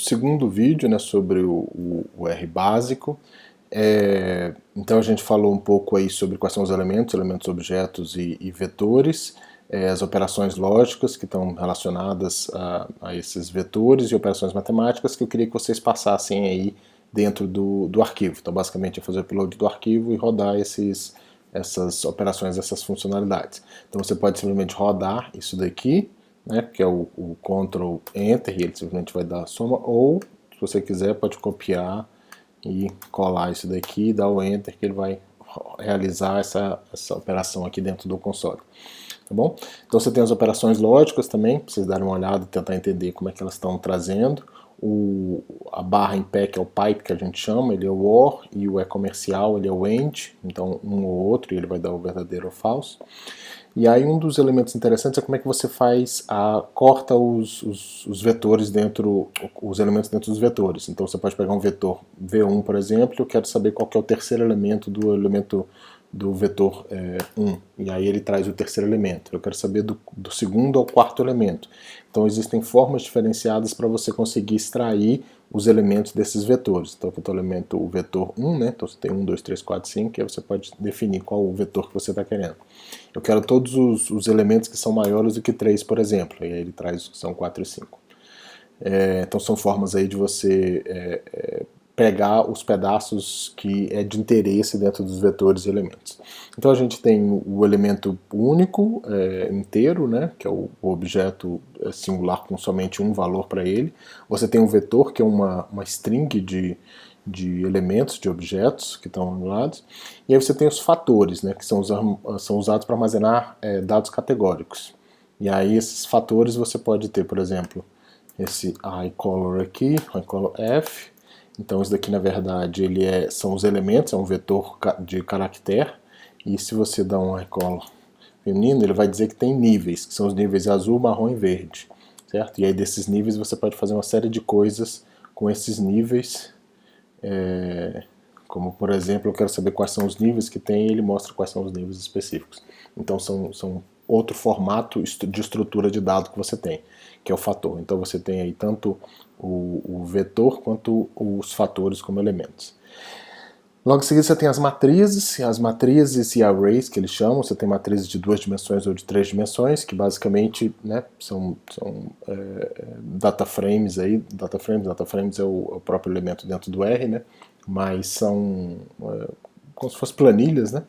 segundo vídeo, né, sobre o R básico. Então a gente falou um pouco aí sobre quais são os elementos, objetos e vetores, as operações lógicas que estão relacionadas a esses vetores e operações matemáticas que eu queria que vocês passassem aí dentro do arquivo. Então basicamente é fazer o upload do arquivo e rodar essas operações, essas funcionalidades. Então você pode simplesmente rodar isso daqui, né, que é o Ctrl Enter, e ele simplesmente vai dar a soma, ou se você quiser pode copiar e colar isso daqui, dar o Enter, que ele vai realizar essa operação aqui dentro do console. Tá bom? Então você tem as operações lógicas também, para vocês darem uma olhada e tentar entender como é que elas estão trazendo. A barra em pé, que é o pipe que a gente chama, ele é o OR, e o comercial, ele é o AND, então um ou outro, e ele vai dar o verdadeiro ou falso. E aí um dos elementos interessantes é como é que você corta os vetores os elementos dentro dos vetores. Então você pode pegar um vetor V1, por exemplo, e eu quero saber qual que é o terceiro elemento do vetor 1, e aí ele traz o terceiro elemento. Eu quero saber do segundo ao quarto elemento. Então existem formas diferenciadas para você conseguir extrair os elementos desses vetores. Então o vetor 1, né? Então você tem 1, 2, 3, 4, 5, e aí você pode definir qual o vetor que você está querendo. Eu quero todos os elementos que são maiores do que 3, por exemplo, e aí ele traz os que são 4 e 5. Então são formas aí de você pegar os pedaços que é de interesse dentro dos vetores e elementos. Então a gente tem o elemento único, inteiro, né, que é o objeto singular com somente um valor para ele. Você tem um vetor, que é uma string de elementos, de objetos que estão anulados. E aí você tem os fatores, né, que são usados para armazenar dados categóricos. E aí esses fatores você pode ter, por exemplo, esse iColor aqui, iColor F. Então isso daqui na verdade são os elementos, é um vetor de caractere, e se você dá um iColor feminino, ele vai dizer que tem níveis, que são os níveis azul, marrom e verde, certo? E aí desses níveis você pode fazer uma série de coisas com esses níveis, como por exemplo, eu quero saber quais são os níveis que tem, e ele mostra quais são os níveis específicos. Então são outro formato de estrutura de dado que você tem, que é o fator. Então você tem aí tanto o vetor quanto os fatores como elementos. Logo em seguida você tem as matrizes e arrays que eles chamam. Você tem matrizes de 2 dimensões ou de 3 dimensões, que basicamente, né, são data frames aí. Data frames é o próprio elemento dentro do R, né, mas são como se fossem planilhas, né,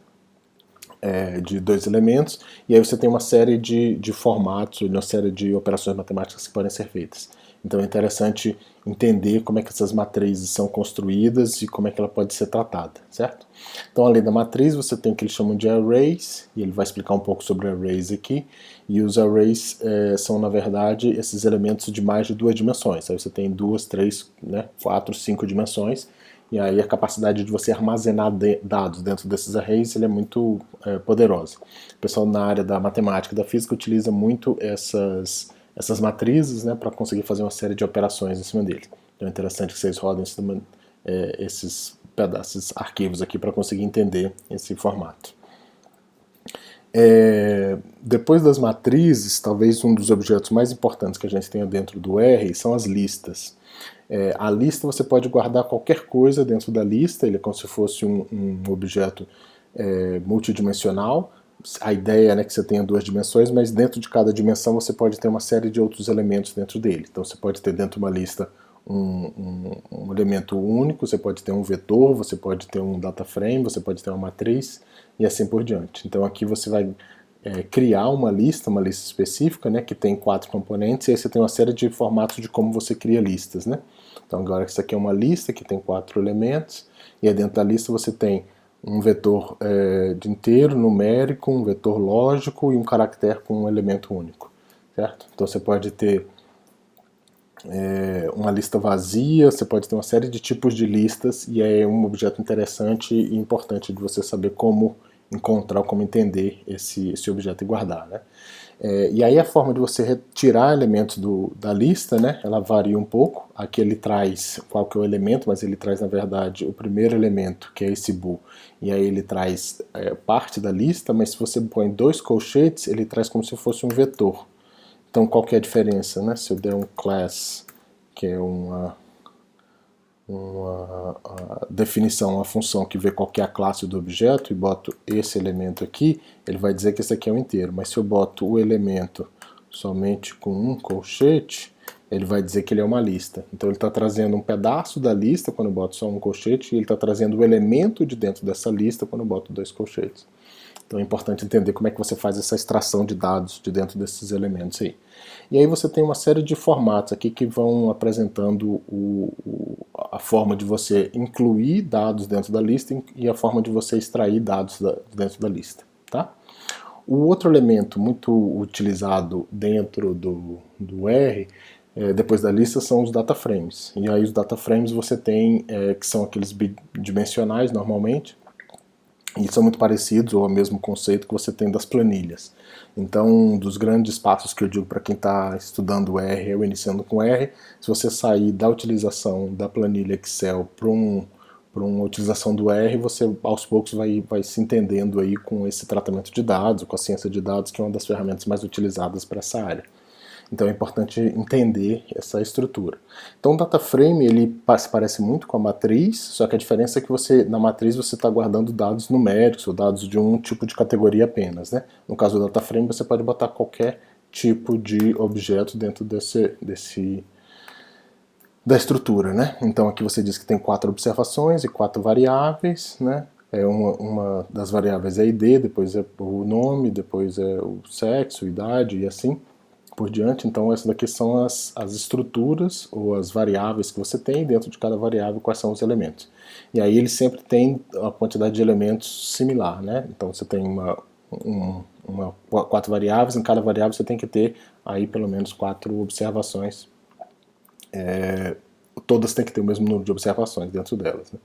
de 2 elementos, e aí você tem uma série de formatos, uma série de operações matemáticas que podem ser feitas. Então é interessante entender como é que essas matrizes são construídas e como é que ela pode ser tratada, certo? Então além da matriz você tem o que eles chamam de arrays, e ele vai explicar um pouco sobre arrays aqui, e os arrays são na verdade esses elementos de mais de 2 dimensões. Aí você tem 2, 3, 4, 5 dimensões, e aí a capacidade de você armazenar dados dentro desses arrays ele é muito poderosa. O pessoal na área da matemática e da física utiliza muito essas matrizes, né, para conseguir fazer uma série de operações em cima dele. Então é interessante que vocês rodem esses arquivos aqui para conseguir entender esse formato. Depois das matrizes, talvez um dos objetos mais importantes que a gente tenha dentro do R são as listas. A lista você pode guardar qualquer coisa dentro da lista, ele é como se fosse um objeto multidimensional. A ideia é que você tenha 2 dimensões, mas dentro de cada dimensão você pode ter uma série de outros elementos dentro dele. Então você pode ter dentro de uma lista um elemento único, você pode ter um vetor, você pode ter um data frame, você pode ter uma matriz e assim por diante. Então aqui você vai criar uma lista específica, né, que tem 4 componentes, e aí você tem uma série de formatos de como você cria listas, né? Então agora isso aqui é uma lista que tem 4 elementos, e aí dentro da lista você tem um vetor de inteiro, numérico, um vetor lógico e um caractere com um elemento único, certo? Então você pode ter uma lista vazia, você pode ter uma série de tipos de listas, e é um objeto interessante e importante de você saber como encontrar, como entender esse objeto e guardar, né? E aí a forma de você retirar elementos da lista, né, ela varia um pouco. Aqui ele traz qual que é o elemento, mas ele traz na verdade o primeiro elemento, que é esse bool, e aí ele traz parte da lista, mas se você põe 2 colchetes, ele traz como se fosse um vetor. Então qual que é a diferença, né? Se eu der um class, que é uma a definição, uma função que vê qual que é a classe do objeto e boto esse elemento aqui, ele vai dizer que esse aqui é o inteiro. Mas se eu boto o elemento somente com um colchete, ele vai dizer que ele é uma lista. Então ele está trazendo um pedaço da lista quando eu boto só um colchete, e ele está trazendo o elemento de dentro dessa lista quando eu boto dois colchetes. Então é importante entender como é que você faz essa extração de dados de dentro desses elementos aí. E aí você tem uma série de formatos aqui que vão apresentando a forma de você incluir dados dentro da lista e a forma de você extrair dados dentro da lista. Tá? O outro elemento muito utilizado dentro do R, depois da lista, são os data frames. E aí os data frames você tem, que são aqueles bidimensionais normalmente, e são muito parecidos, ou é o mesmo conceito que você tem das planilhas. Então, um dos grandes passos que eu digo para quem está estudando R, ou iniciando com R, se você sair da utilização da planilha Excel para uma utilização do R, você aos poucos vai se entendendo aí com esse tratamento de dados, com a ciência de dados, que é uma das ferramentas mais utilizadas para essa área. Então é importante entender essa estrutura. Então o data frame ele se parece muito com a matriz, só que a diferença é que na matriz você está guardando dados numéricos ou dados de um tipo de categoria apenas, né? No caso do data frame você pode botar qualquer tipo de objeto dentro da estrutura, né? Então aqui você diz que tem 4 observações e 4 variáveis, né? Uma das variáveis é ID, depois é o nome, depois é o sexo, idade e assim por diante. Então essas daqui são as estruturas ou as variáveis que você tem, dentro de cada variável quais são os elementos. E aí ele sempre tem a quantidade de elementos similar, né? Então você tem 4 variáveis, em cada variável você tem que ter aí pelo menos 4 observações. Todas têm que ter o mesmo número de observações dentro delas, né?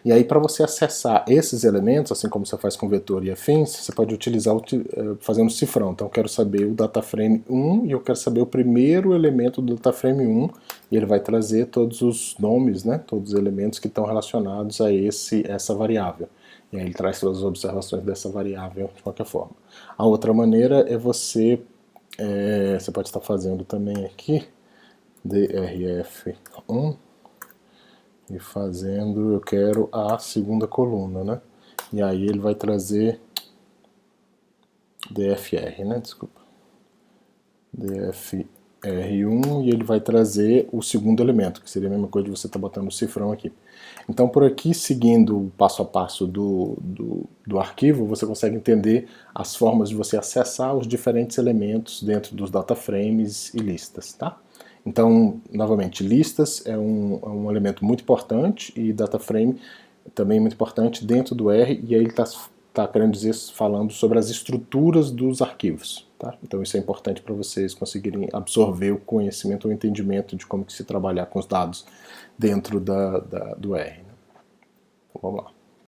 E aí para você acessar esses elementos, assim como você faz com vetor e afins, você pode utilizar fazendo cifrão. Então eu quero saber o data frame 1 e eu quero saber o primeiro elemento do data frame 1, e ele vai trazer todos os nomes, né, todos os elementos que estão relacionados a essa variável. E aí ele traz todas as observações dessa variável de qualquer forma. A outra maneira é você pode estar fazendo também aqui drf1 e fazendo, eu quero a segunda coluna, né? E aí ele vai trazer dfr, né? Desculpa. dfr1 e ele vai trazer o segundo elemento, que seria a mesma coisa de você estar botando o cifrão aqui. Então por aqui, seguindo o passo a passo do arquivo, você consegue entender as formas de você acessar os diferentes elementos dentro dos data frames e listas, tá? Então, novamente, listas é um elemento muito importante e data frame também muito importante dentro do R, e aí ele está querendo dizer, falando sobre as estruturas dos arquivos. Tá? Então isso é importante para vocês conseguirem absorver o conhecimento, o entendimento de como que se trabalhar com os dados dentro do R. Né? Então, vamos lá.